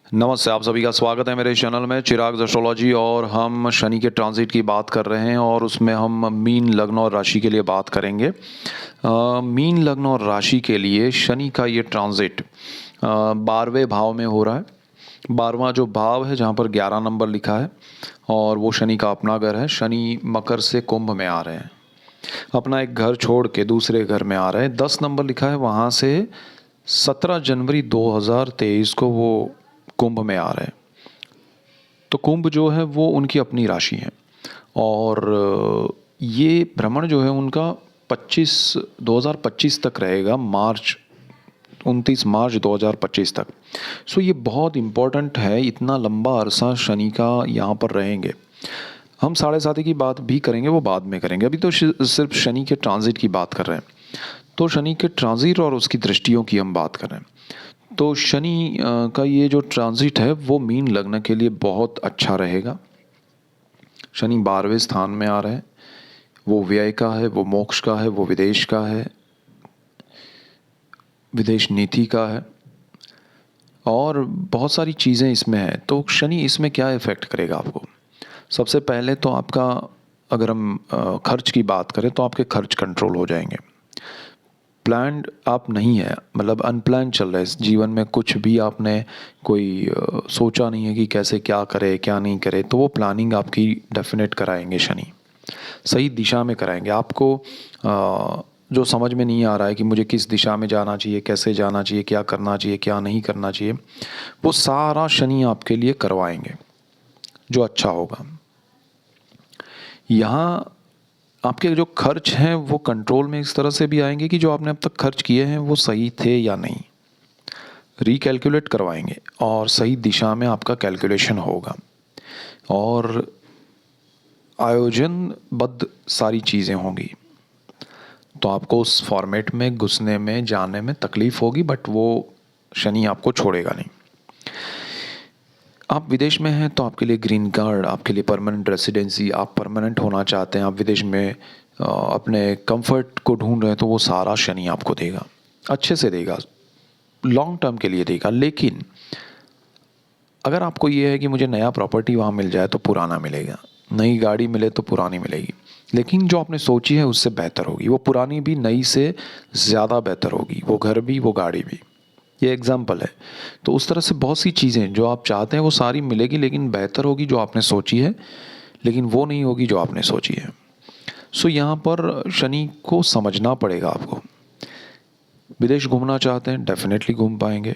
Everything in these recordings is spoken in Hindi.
नमस्ते, आप सभी का स्वागत है मेरे चैनल में चिराग एस्ट्रोलॉजी। और हम शनि के ट्रांजिट की बात कर रहे हैं और उसमें हम मीन लग्न और राशि के लिए बात करेंगे। मीन लग्न और राशि के लिए शनि का ये ट्रांजिट 12वें भाव में हो रहा है। 12वां जो भाव है जहाँ पर 11 नंबर लिखा है और वो शनि का अपना घर है। शनि मकर से कुंभ में आ रहे हैं, अपना एक घर छोड़ के दूसरे घर में आ रहे हैं। 10 नंबर लिखा है, वहाँ से 17 जनवरी 2023 को वो कुंभ में आ रहे हैं। तो कुंभ जो है वो उनकी अपनी राशि है और ये भ्रमण जो है उनका 2025 तक रहेगा, 29 मार्च 2025 तक। सो ये बहुत इम्पोर्टेंट है, इतना लंबा अरसा शनि का यहाँ पर रहेंगे। हम 7.5 की बात भी करेंगे, वो बाद में करेंगे। अभी तो सिर्फ शनि के ट्रांजिट की बात कर रहे हैं। तो शनि के ट्रांजिट और उसकी दृष्टियों की हम बात कर रहे हैं। तो शनि का ये जो ट्रांजिट है वो मीन लग्न के लिए बहुत अच्छा रहेगा। शनि 12वें स्थान में आ रहे हैं, वो व्यय का है, वो मोक्ष का है, वो विदेश का है, विदेश नीति का है और बहुत सारी चीज़ें इसमें हैं। तो शनि इसमें क्या इफ़ेक्ट करेगा आपको? सबसे पहले तो आपका, अगर हम खर्च की बात करें तो आपके खर्च कंट्रोल हो जाएंगे। प्लान्ड आप नहीं है, मतलब अनप्लान चल रहा है इस जीवन में। कुछ भी आपने कोई सोचा नहीं है कि कैसे क्या करे क्या नहीं करे, तो वो प्लानिंग आपकी डेफिनेट कराएंगे शनि। सही दिशा में कराएंगे आपको। जो समझ में नहीं आ रहा है कि मुझे किस दिशा में जाना चाहिए, कैसे जाना चाहिए, क्या करना चाहिए, क्या नहीं करना चाहिए, वो सारा शनि आपके लिए करवाएंगे, जो अच्छा होगा। यहाँ आपके जो खर्च हैं वो कंट्रोल में इस तरह से भी आएंगे कि जो आपने अब तक खर्च किए हैं वो सही थे या नहीं, रिकैलकुलेट करवाएंगे और सही दिशा में आपका कैलकुलेशन होगा और आयोजनबद्ध सारी चीज़ें होंगी। तो आपको उस फॉर्मेट में घुसने में, जाने में तकलीफ़ होगी, बट वो शनि आपको छोड़ेगा नहीं। आप विदेश में हैं तो आपके लिए ग्रीन कार्ड, आपके लिए परमानेंट रेसिडेंसी, आप परमानेंट होना चाहते हैं, आप विदेश में अपने कंफर्ट को ढूंढ रहे हैं, तो वो सारा शनि आपको देगा, अच्छे से देगा, लॉन्ग टर्म के लिए देगा। लेकिन अगर आपको ये है कि मुझे नया प्रॉपर्टी वहाँ मिल जाए तो पुराना मिलेगा, नई गाड़ी मिले तो पुरानी मिलेगी, लेकिन जो आपने सोची है उससे बेहतर होगी, वो पुरानी भी नई से ज़्यादा बेहतर होगी, वो घर भी वो गाड़ी भी। ये एग्जाम्पल है। तो उस तरह से बहुत सी चीज़ें जो आप चाहते हैं वो सारी मिलेगी, लेकिन बेहतर होगी जो आपने सोची है, लेकिन वो नहीं होगी जो आपने सोची है। सो यहाँ पर शनि को समझना पड़ेगा आपको। विदेश घूमना चाहते हैं, डेफिनेटली घूम पाएंगे।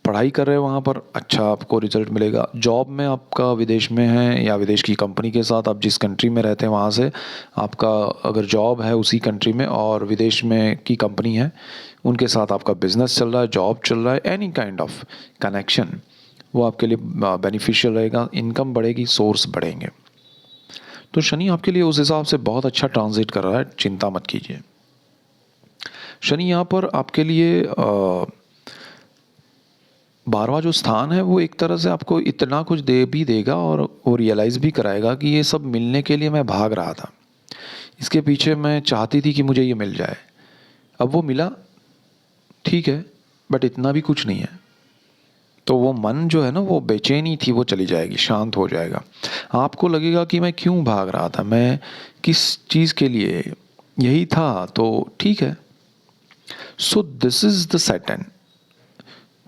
पढ़ाई कर रहे हैं वहाँ पर, अच्छा आपको रिजल्ट मिलेगा। जॉब में आपका विदेश में है या विदेश की कंपनी के साथ, आप जिस कंट्री में रहते हैं वहाँ से आपका अगर जॉब है उसी कंट्री में और विदेश में की कंपनी है, उनके साथ आपका बिजनेस चल रहा है, जॉब चल रहा है, एनी काइंड ऑफ कनेक्शन, वो आपके लिए बेनिफिशियल रहेगा। इनकम बढ़ेगी, सोर्स बढ़ेंगे। तो शनि आपके लिए उस हिसाब से बहुत अच्छा ट्रांजिट कर रहा है, चिंता मत कीजिए। शनि यहाँ पर आपके लिए 12वां जो स्थान है वो एक तरह से आपको इतना कुछ दे भी देगा और वो रियलाइज़ भी कराएगा कि ये सब मिलने के लिए मैं भाग रहा था, इसके पीछे मैं चाहती थी कि मुझे ये मिल जाए, अब वो मिला, ठीक है, बट इतना भी कुछ नहीं है। तो वो मन जो है ना, वो बेचैनी थी, वो चली जाएगी, शांत हो जाएगा। आपको लगेगा कि मैं क्यों भाग रहा था, मैं किस चीज़ के लिए, यही था तो ठीक है। सो दिस इज़ द सेटन।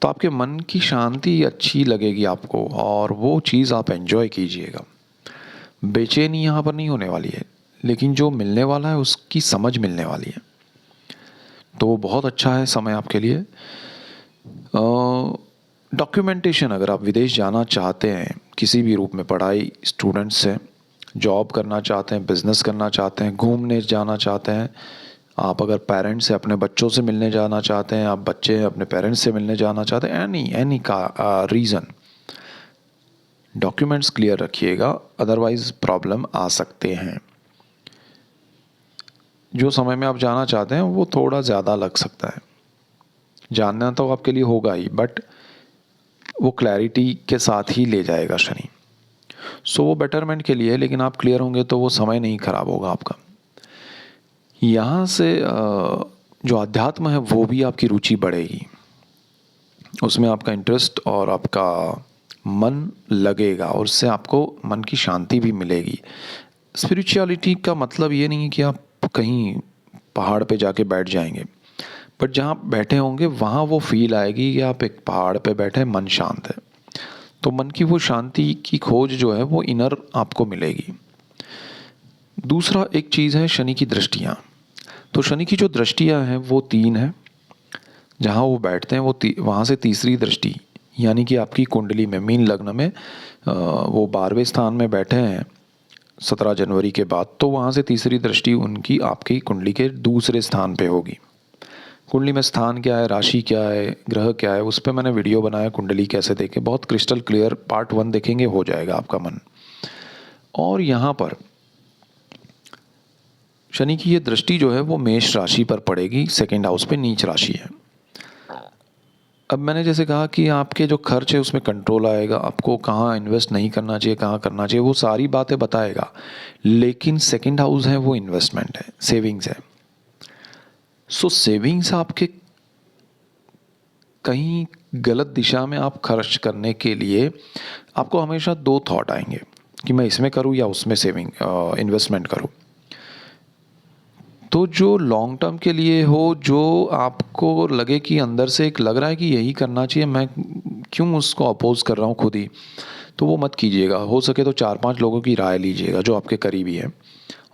तो आपके मन की शांति अच्छी लगेगी आपको और वो चीज़ आप एंजॉय कीजिएगा। बेचैनी यहाँ पर नहीं होने वाली है, लेकिन जो मिलने वाला है उसकी समझ मिलने वाली है। तो वो बहुत अच्छा है समय आपके लिए। डॉक्यूमेंटेशन, अगर आप विदेश जाना चाहते हैं किसी भी रूप में, पढ़ाई स्टूडेंट्स से, जॉब करना चाहते हैं, बिजनेस करना चाहते हैं, घूमने जाना चाहते हैं, आप अगर पेरेंट्स से अपने बच्चों से मिलने जाना चाहते हैं, आप बच्चे अपने पेरेंट्स से मिलने जाना चाहते हैं, एनी का रीज़न, डॉक्यूमेंट्स क्लियर रखिएगा, अदरवाइज़ प्रॉब्लम आ सकते हैं। जो समय में आप जाना चाहते हैं वो थोड़ा ज़्यादा लग सकता है, जानना तो आपके लिए होगा ही, बट वो क्लैरिटी के साथ ही ले जाएगा शनि। सो वो बेटरमेंट के लिए है, लेकिन आप क्लियर होंगे तो वो समय नहीं खराब होगा आपका। यहाँ से जो अध्यात्म है वो भी आपकी रुचि बढ़ेगी उसमें आपका इंटरेस्ट और आपका मन लगेगा और उससे आपको मन की शांति भी मिलेगी। स्पिरिचुअलिटी का मतलब ये नहीं है कि आप कहीं पहाड़ पे जाके बैठ जाएंगे, बट जहाँ आप बैठे होंगे वहाँ वो फील आएगी कि आप एक पहाड़ पे बैठे हैं, मन शांत है। तो मन की वो शांति की खोज जो है वो इनर आपको मिलेगी। दूसरा एक चीज़ है शनि की दृष्टियाँ। तो शनि की जो दृष्टियाँ हैं वो 3 हैं। जहाँ वो बैठते हैं वो वहाँ से तीसरी दृष्टि, यानी कि आपकी कुंडली में मीन लग्न में वो 12वें स्थान में बैठे हैं 17 जनवरी के बाद, तो वहाँ से तीसरी दृष्टि उनकी आपकी कुंडली के दूसरे स्थान पे होगी। कुंडली में स्थान क्या है, राशि क्या है, ग्रह क्या है, उस पर मैंने वीडियो बनाया कुंडली कैसे देखें, बहुत क्रिस्टल क्लियर। पार्ट 1 देखेंगे हो जाएगा आपका मन। और यहाँ पर शनि की ये दृष्टि जो है वो मेष राशि पर पड़ेगी, सेकेंड हाउस पे नीच राशि है। अब मैंने जैसे कहा कि आपके जो खर्च है उसमें कंट्रोल आएगा, आपको कहाँ इन्वेस्ट नहीं करना चाहिए, कहाँ करना चाहिए, वो सारी बातें बताएगा। लेकिन सेकंड हाउस है वो इन्वेस्टमेंट है, सेविंग्स है। सो सेविंग्स आपके कहीं गलत दिशा में आप खर्च करने के लिए आपको हमेशा 2 थॉट आएंगे कि मैं इसमें करूँ या उसमें सेविंग इन्वेस्टमेंट करूँ। तो जो लॉन्ग टर्म के लिए हो, जो आपको लगे कि अंदर से एक लग रहा है कि यही करना चाहिए, मैं क्यों उसको अपोज कर रहा हूँ खुद ही, तो वो मत कीजिएगा। हो सके तो 4-5 लोगों की राय लीजिएगा जो आपके करीबी है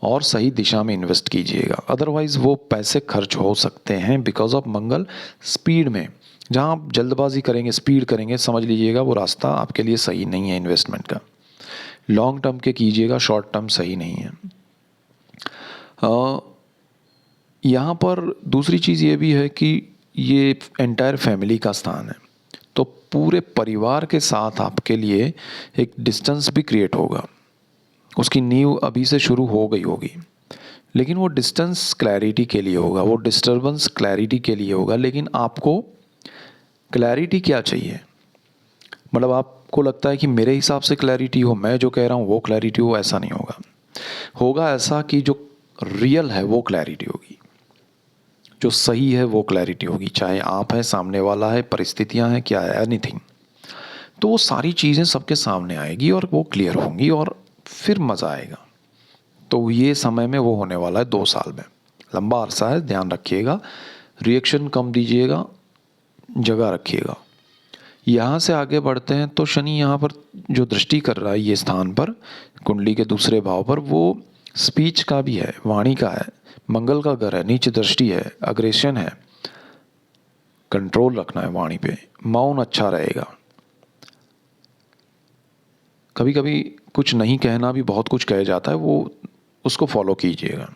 और सही दिशा में इन्वेस्ट कीजिएगा। अदरवाइज़ वो पैसे खर्च हो सकते हैं बिकॉज ऑफ मंगल स्पीड में। जहाँ आप जल्दबाजी करेंगे, स्पीड करेंगे, समझ लीजिएगा वो रास्ता आपके लिए सही नहीं है इन्वेस्टमेंट का। लॉन्ग टर्म के कीजिएगा, शॉर्ट टर्म सही नहीं है। यहाँ पर दूसरी चीज़ ये भी है कि ये एंटायर फैमिली का स्थान है, तो पूरे परिवार के साथ आपके लिए एक डिस्टेंस भी क्रिएट होगा। उसकी नींव अभी से शुरू हो गई होगी, लेकिन वो डिस्टेंस क्लैरिटी के लिए होगा, वो डिस्टर्बेंस क्लैरिटी के लिए होगा। लेकिन आपको क्लैरिटी क्या चाहिए, मतलब आपको लगता है कि मेरे हिसाब से क्लैरिटी हो, मैं जो कह रहा हूँ वो क्लैरिटी हो, ऐसा नहीं होगा। होगा ऐसा कि जो रियल है वो क्लैरिटी होगी, जो सही है वो क्लैरिटी होगी। चाहे आप हैं, सामने वाला है, परिस्थितियां हैं, क्या है, एनीथिंग। तो वो सारी चीज़ें सबके सामने आएगी और वो क्लियर होंगी और फिर मज़ा आएगा। तो ये समय में वो होने वाला है 2 साल में, लंबा अरसा है, ध्यान रखिएगा। रिएक्शन कम दीजिएगा, जगह रखिएगा। यहाँ से आगे बढ़ते हैं तो शनि यहाँ पर जो दृष्टि कर रहा है ये स्थान पर, कुंडली के दूसरे भाव पर, वो स्पीच का भी है, वाणी का है, मंगल का घर है, नीच दृष्टि है, अग्रेशन है। कंट्रोल रखना है वाणी पे, मौन अच्छा रहेगा। कभी कभी कुछ नहीं कहना भी बहुत कुछ कह जाता है, वो उसको फॉलो कीजिएगा।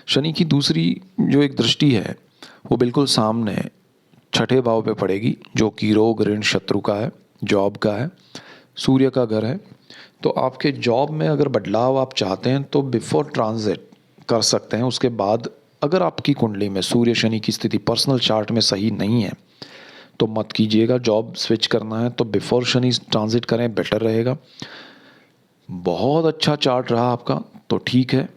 शनि की दूसरी जो एक दृष्टि है वो बिल्कुल सामने 6ठे भाव पे पड़ेगी, जो कि रोग ऋण शत्रु का है, जॉब का है, सूर्य का घर है। तो आपके जॉब में अगर बदलाव आप चाहते हैं तो बिफोर ट्रांजिट कर सकते हैं। उसके बाद अगर आपकी कुंडली में सूर्य शनि की स्थिति पर्सनल चार्ट में सही नहीं है तो मत कीजिएगा। जॉब स्विच करना है तो बिफोर शनि ट्रांजिट करें, बेटर रहेगा। बहुत अच्छा चार्ट रहा आपका तो ठीक है,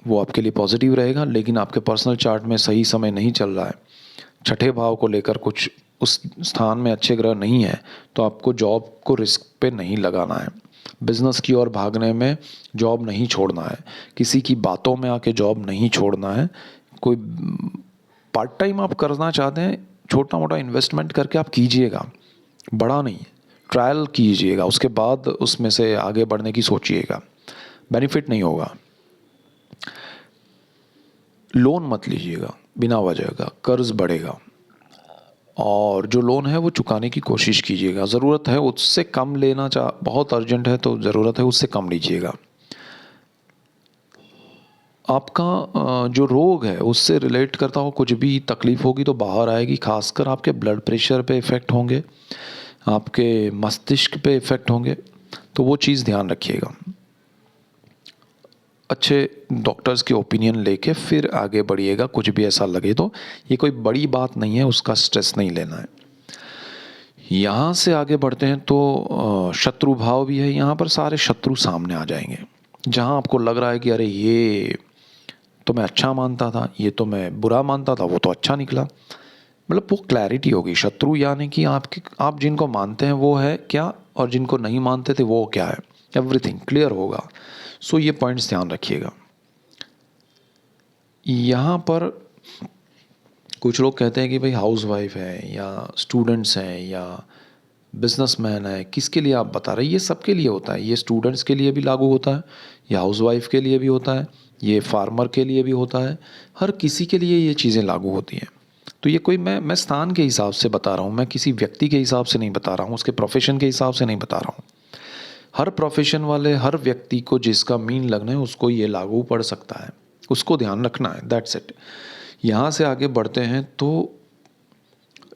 वो आपके लिए पॉजिटिव रहेगा। लेकिन आपके पर्सनल चार्ट में सही समय नहीं चल रहा है, 6ठे भाव को लेकर कुछ उस स्थान में अच्छे ग्रह नहीं है, तो आपको जॉब को रिस्क पे नहीं लगाना है। बिजनेस की ओर भागने में जॉब नहीं छोड़ना है, किसी की बातों में आके जॉब नहीं छोड़ना है। कोई पार्ट टाइम आप करना चाहते हैं, छोटा मोटा इन्वेस्टमेंट करके आप कीजिएगा, बड़ा नहीं, ट्रायल कीजिएगा, उसके बाद उसमें से आगे बढ़ने की सोचिएगा, बेनिफिट नहीं होगा। लोन मत लीजिएगा बिना वजह का, कर्ज बढ़ेगा। और जो लोन है वो चुकाने की कोशिश कीजिएगा। ज़रूरत है उससे कम लेना, बहुत अर्जेंट है तो ज़रूरत है उससे कम लीजिएगा। आपका जो रोग है उससे रिलेट करता हो कुछ भी तकलीफ़ होगी तो बाहर आएगी। खासकर आपके ब्लड प्रेशर पे इफ़ेक्ट होंगे, आपके मस्तिष्क पे इफ़ेक्ट होंगे, तो वो चीज़ ध्यान रखिएगा। अच्छे डॉक्टर्स के ओपिनियन लेके फिर आगे बढ़िएगा। कुछ भी ऐसा लगे तो ये कोई बड़ी बात नहीं है, उसका स्ट्रेस नहीं लेना है। यहाँ से आगे बढ़ते हैं तो शत्रु भाव भी है। यहाँ पर सारे शत्रु सामने आ जाएंगे। जहाँ आपको लग रहा है कि अरे ये तो मैं अच्छा मानता था, ये तो मैं बुरा मानता था, वो तो अच्छा निकला, मतलब वो क्लैरिटी होगी। शत्रु यानी कि आप जिनको मानते हैं वो है क्या, और जिनको नहीं मानते थे वो क्या है, एवरीथिंग क्लियर होगा। सो ये पॉइंट्स ध्यान रखिएगा। यहाँ पर कुछ लोग कहते हैं कि भाई हाउस वाइफ है या स्टूडेंट्स हैं या बिजनेसमैन है, किसके लिए आप बता रहे हैं? ये सबके लिए होता है। ये स्टूडेंट्स के लिए भी लागू होता है, ये हाउस वाइफ के लिए भी होता है, ये फार्मर के लिए भी होता है। हर किसी के लिए ये चीज़ें लागू होती हैं। तो ये कोई मैं स्थान के हिसाब से बता रहा हूँ, मैं किसी व्यक्ति के हिसाब से नहीं बता रहा हूँ, उसके प्रोफेशन के हिसाब से नहीं बता रहा हूँ। हर प्रोफेशन वाले, हर व्यक्ति को जिसका मीन लगना है उसको ये लागू पड़ सकता है, उसको ध्यान रखना है, दैट्स इट। यहाँ से आगे बढ़ते हैं तो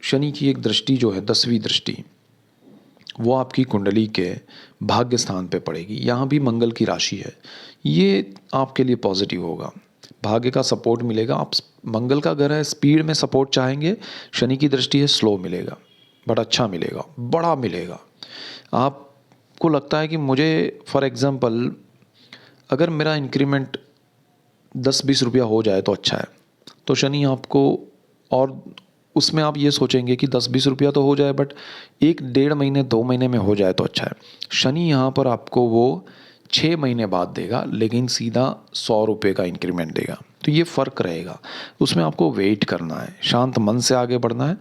शनि की एक दृष्टि जो है 10वीं दृष्टि, वो आपकी कुंडली के भाग्य स्थान पे पड़ेगी। यहाँ भी मंगल की राशि है, ये आपके लिए पॉजिटिव होगा, भाग्य का सपोर्ट मिलेगा। आप मंगल का घर है, स्पीड में सपोर्ट चाहेंगे, शनि की दृष्टि है स्लो मिलेगा, बट अच्छा मिलेगा, बड़ा मिलेगा। आपको लगता है कि मुझे फॉर एग्ज़ाम्पल अगर मेरा इंक्रीमेंट 10-20 रुपया हो जाए तो अच्छा है, तो शनि आपको, और उसमें आप ये सोचेंगे कि 10-20 रुपया तो हो जाए बट 1-1.5 महीने 2 महीने में हो जाए तो अच्छा है। शनि यहाँ पर आपको वो 6 महीने बाद देगा, लेकिन सीधा 100 रुपये का इंक्रीमेंट देगा। तो ये फ़र्क रहेगा, उसमें आपको वेट करना है, शांत मन से आगे बढ़ना है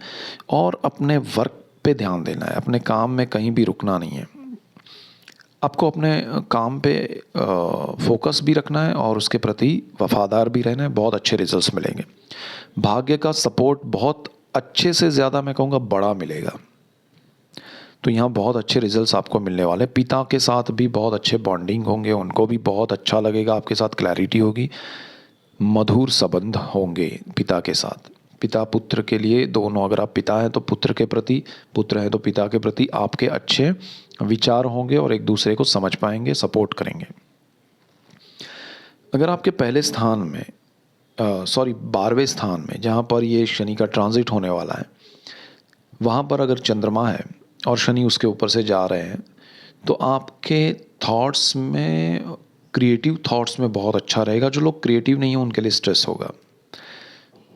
और अपने वर्क पे ध्यान देना है, अपने काम में कहीं भी रुकना नहीं है। आपको अपने काम पे फोकस भी रखना है और उसके प्रति वफादार भी रहना है, बहुत अच्छे रिजल्ट्स मिलेंगे। भाग्य का सपोर्ट बहुत अच्छे से ज़्यादा मैं कहूँगा बड़ा मिलेगा, तो यहाँ बहुत अच्छे रिजल्ट्स आपको मिलने वाले। पिता के साथ भी बहुत अच्छे बॉन्डिंग होंगे, उनको भी बहुत अच्छा लगेगा, आपके साथ क्लैरिटी होगी, मधुर संबंध होंगे पिता के साथ। पिता पुत्र के लिए दोनों, अगर आप पिता हैं तो पुत्र के प्रति, पुत्र हैं तो पिता के प्रति आपके अच्छे विचार होंगे और एक दूसरे को समझ पाएंगे, सपोर्ट करेंगे। अगर आपके पहले स्थान में 12वें स्थान में जहाँ पर ये शनि का ट्रांजिट होने वाला है, वहाँ पर अगर चंद्रमा है और शनि उसके ऊपर से जा रहे हैं, तो आपके थॉट्स में, क्रिएटिव थॉट्स में बहुत अच्छा रहेगा। जो लोग क्रिएटिव नहीं हैं उनके लिए स्ट्रेस होगा,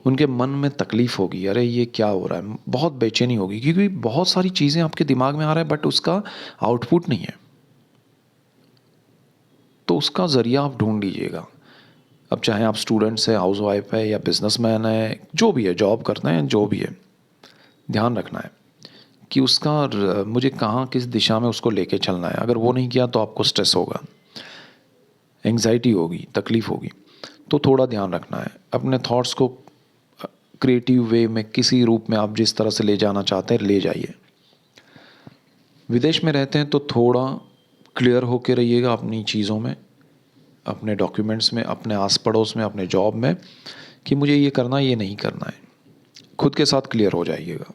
उनके मन में तकलीफ़ होगी, अरे ये क्या हो रहा है, बहुत बेचैनी होगी, क्योंकि बहुत सारी चीज़ें आपके दिमाग में आ रहा है बट उसका आउटपुट नहीं है। तो उसका ज़रिया आप ढूंढ लीजिएगा। अब चाहे आप स्टूडेंट्स हैं, हाउस वाइफ है या बिजनेसमैन है, जो भी है, जॉब करते हैं, जो भी है, ध्यान रखना है कि उसका मुझे कहाँ किस दिशा में उसको लेके चलना है। अगर वो नहीं किया तो आपको स्ट्रेस होगा, एंग्जाइटी होगी, तकलीफ़ होगी। तो थोड़ा ध्यान रखना है, अपने थॉट्स को क्रिएटिव वे में किसी रूप में आप जिस तरह से ले जाना चाहते हैं ले जाइए। विदेश में रहते हैं तो थोड़ा क्लियर होके रहिएगा अपनी चीज़ों में, अपने डॉक्यूमेंट्स में, अपने आस पड़ोस में, अपने जॉब में, कि मुझे ये करना है, ये नहीं करना है। खुद के साथ क्लियर हो जाइएगा।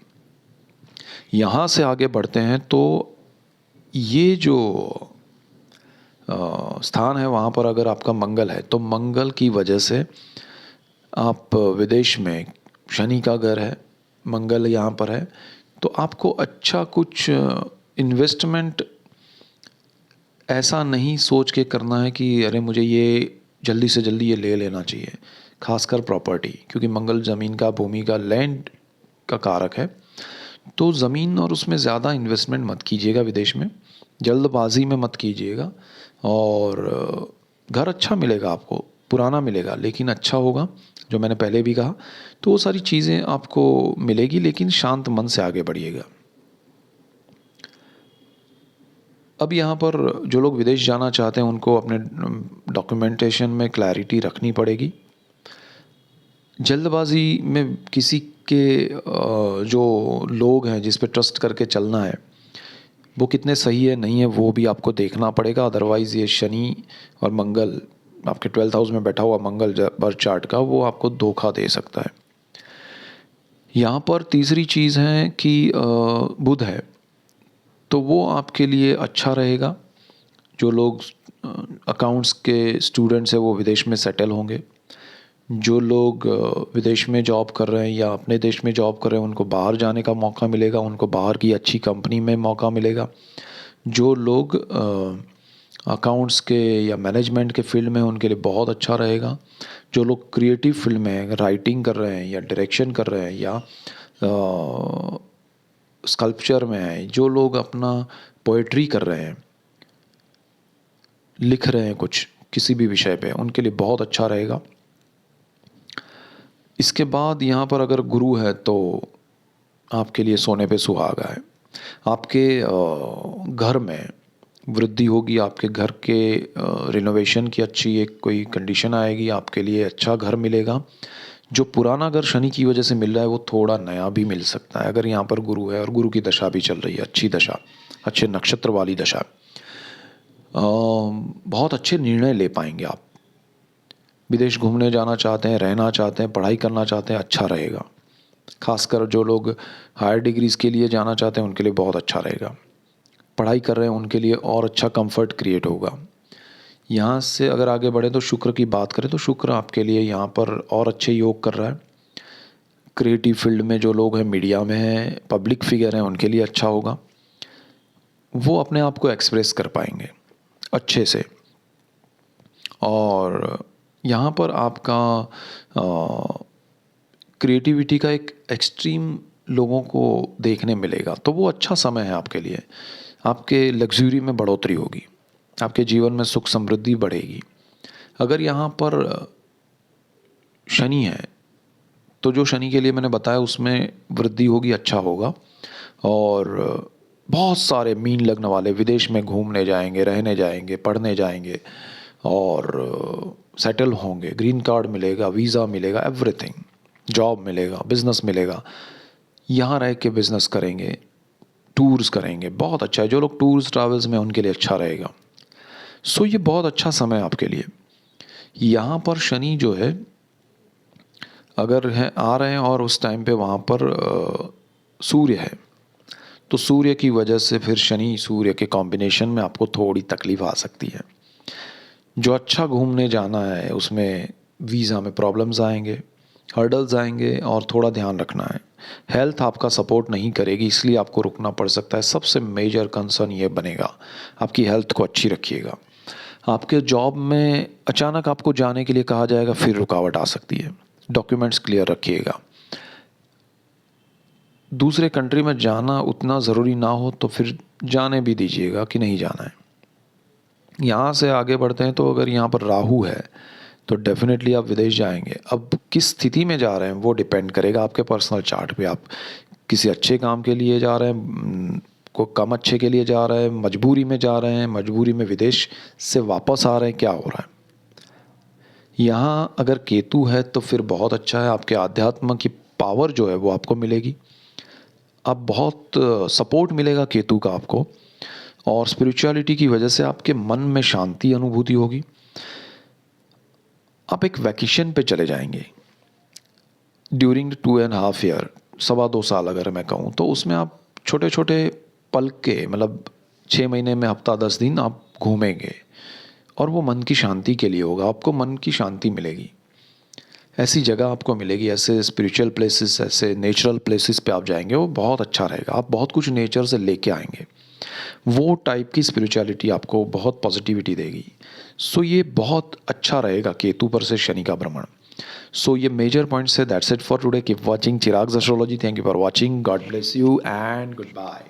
यहाँ से आगे बढ़ते हैं तो ये जो स्थान है वहाँ पर अगर आपका मंगल है तो मंगल की वजह से आप विदेश में, शनि का घर है, मंगल यहाँ पर है, तो आपको अच्छा कुछ इन्वेस्टमेंट ऐसा नहीं सोच के करना है कि अरे मुझे ये जल्दी से जल्दी ये ले लेना चाहिए, खासकर प्रॉपर्टी, क्योंकि मंगल ज़मीन का, भूमि का, लैंड का कारक है। तो ज़मीन और उसमें ज़्यादा इन्वेस्टमेंट मत कीजिएगा विदेश में, जल्दबाजी में मत कीजिएगा। और घर अच्छा मिलेगा आपको, पुराना मिलेगा लेकिन अच्छा होगा, जो मैंने पहले भी कहा। तो वो सारी चीज़ें आपको मिलेगी, लेकिन शांत मन से आगे बढ़िएगा। अब यहाँ पर जो लोग विदेश जाना चाहते हैं उनको अपने डॉक्यूमेंटेशन में क्लैरिटी रखनी पड़ेगी। जल्दबाजी में किसी के जो लोग हैं जिस पे ट्रस्ट करके चलना है वो कितने सही है नहीं है वो भी आपको देखना पड़ेगा। अदरवाइज़ ये शनि और मंगल, आपके 12th हाउस में बैठा हुआ मंगल बर्थ चार्ट का, वो आपको धोखा दे सकता है। यहाँ पर तीसरी चीज़ है कि बुध है, तो वो आपके लिए अच्छा रहेगा। जो लोग अकाउंट्स के स्टूडेंट्स हैं वो विदेश में सेटल होंगे। जो लोग विदेश में जॉब कर रहे हैं या अपने देश में जॉब कर रहे हैं उनको बाहर जाने का मौका मिलेगा, उनको बाहर की अच्छी कंपनी में मौका मिलेगा। जो लोग अकाउंट्स के या मैनेजमेंट के फील्ड में उनके लिए बहुत अच्छा रहेगा। जो लोग क्रिएटिव फील्ड में राइटिंग कर रहे हैं या डायरेक्शन कर रहे हैं या स्कल्पचर में हैं, जो लोग अपना पोएट्री कर रहे हैं, लिख रहे हैं कुछ किसी भी विषय पे, उनके लिए बहुत अच्छा रहेगा। इसके बाद यहाँ पर अगर गुरु है तो आपके लिए सोने पे सुहागा है। आपके घर में वृद्धि होगी, आपके घर के रिनोवेशन की अच्छी एक कोई कंडीशन आएगी, आपके लिए अच्छा घर मिलेगा। जो पुराना घर शनि की वजह से मिल रहा है वो थोड़ा नया भी मिल सकता है, अगर यहाँ पर गुरु है और गुरु की दशा भी चल रही है, अच्छी दशा, अच्छे नक्षत्र वाली दशा। बहुत अच्छे निर्णय ले पाएंगे आप। विदेश घूमने जाना चाहते हैं, रहना चाहते हैं, पढ़ाई करना चाहते हैं, अच्छा रहेगा। खासकर जो लोग हायर डिग्रीज़ के लिए जाना चाहते हैं उनके लिए बहुत अच्छा रहेगा। पढ़ाई कर रहे हैं उनके लिए और अच्छा कंफर्ट क्रिएट होगा। यहाँ से अगर आगे बढ़े तो शुक्र की बात करें तो शुक्र आपके लिए यहाँ पर और अच्छे योग कर रहा है। क्रिएटिव फील्ड में जो लोग हैं, मीडिया में हैं, पब्लिक फिगर हैं, उनके लिए अच्छा होगा। वो अपने आप को एक्सप्रेस कर पाएंगे अच्छे से। और यहाँ पर आपका क्रिएटिविटी का एक एक्सट्रीम लोगों को देखने मिलेगा, तो वो अच्छा समय है आपके लिए। आपके लग्जरी में बढ़ोतरी होगी, आपके जीवन में सुख समृद्धि बढ़ेगी। अगर यहाँ पर शनि है तो जो शनि के लिए मैंने बताया उसमें वृद्धि होगी, अच्छा होगा। और बहुत सारे मीन लग्न वाले विदेश में घूमने जाएंगे, रहने जाएंगे, पढ़ने जाएंगे और सेटल होंगे, ग्रीन कार्ड मिलेगा, वीज़ा मिलेगा, एवरीथिंग, जॉब मिलेगा, बिज़नेस मिलेगा, यहाँ रह के बिज़नेस करेंगे, टूर्स करेंगे, बहुत अच्छा है। जो लोग टूर्स ट्रैवल्स में उनके लिए अच्छा रहेगा। सो ये बहुत अच्छा समय है आपके लिए। यहाँ पर शनि जो है अगर है आ रहे हैं और उस टाइम पे वहाँ पर सूर्य है, तो सूर्य की वजह से फिर शनि सूर्य के कॉम्बिनेशन में आपको थोड़ी तकलीफ आ सकती है। जो अच्छा घूमने जाना है उसमें वीज़ा में प्रॉब्लम्स आएंगे, हर्डल्स आएंगे और थोड़ा ध्यान रखना है। हेल्थ आपका सपोर्ट नहीं करेगी, इसलिए आपको रुकना पड़ सकता है। सबसे मेजर कंसर्न ये बनेगा, आपकी हेल्थ को अच्छी रखिएगा। आपके जॉब में अचानक आपको जाने के लिए कहा जाएगा, फिर रुकावट आ सकती है। डॉक्यूमेंट्स क्लियर रखिएगा। दूसरे कंट्री में जाना उतना ज़रूरी ना हो तो फिर जाने भी दीजिएगा कि नहीं जाना है। यहाँ से आगे बढ़ते हैं तो अगर यहाँ पर राहु है तो डेफिनेटली आप विदेश जाएंगे। अब किस स्थिति में जा रहे हैं वो डिपेंड करेगा आपके पर्सनल चार्ट पे। आप किसी अच्छे काम के लिए जा रहे हैं, को कम अच्छे के लिए जा रहे हैं, मजबूरी में जा रहे हैं, मजबूरी में विदेश से वापस आ रहे हैं, क्या हो रहा है। यहाँ अगर केतु है तो फिर बहुत अच्छा है, आपके आध्यात्म की पावर जो है वो आपको मिलेगी। आप बहुत सपोर्ट मिलेगा केतु का आपको, और स्पिरिचुअलिटी की वजह से आपके मन में शांति अनुभूति होगी। आप एक वैकेशन पे चले जाएंगे ड्यूरिंग 2.5 ईयर, 2.25 साल अगर मैं कहूँ तो उसमें आप छोटे छोटे पल के, मतलब 6 महीने में हफ्ता 10 दिन आप घूमेंगे और वो मन की शांति के लिए होगा। आपको मन की शांति मिलेगी, ऐसी जगह आपको मिलेगी, ऐसे स्पिरिचुअल प्लेसेस, ऐसे नेचुरल प्लेसेस पे आप जाएंगे, वो बहुत अच्छा रहेगा। आप बहुत कुछ नेचर से लेके आएंगे, वो टाइप की स्पिरिचुअलिटी आपको बहुत पॉजिटिविटी देगी। सो ये बहुत अच्छा रहेगा केतु पर से शनि का भ्रमण। सो ये मेजर पॉइंट्स है। That's it for today. Keep watching Chirag's astrology. Thank you for watching. God bless you and good bye.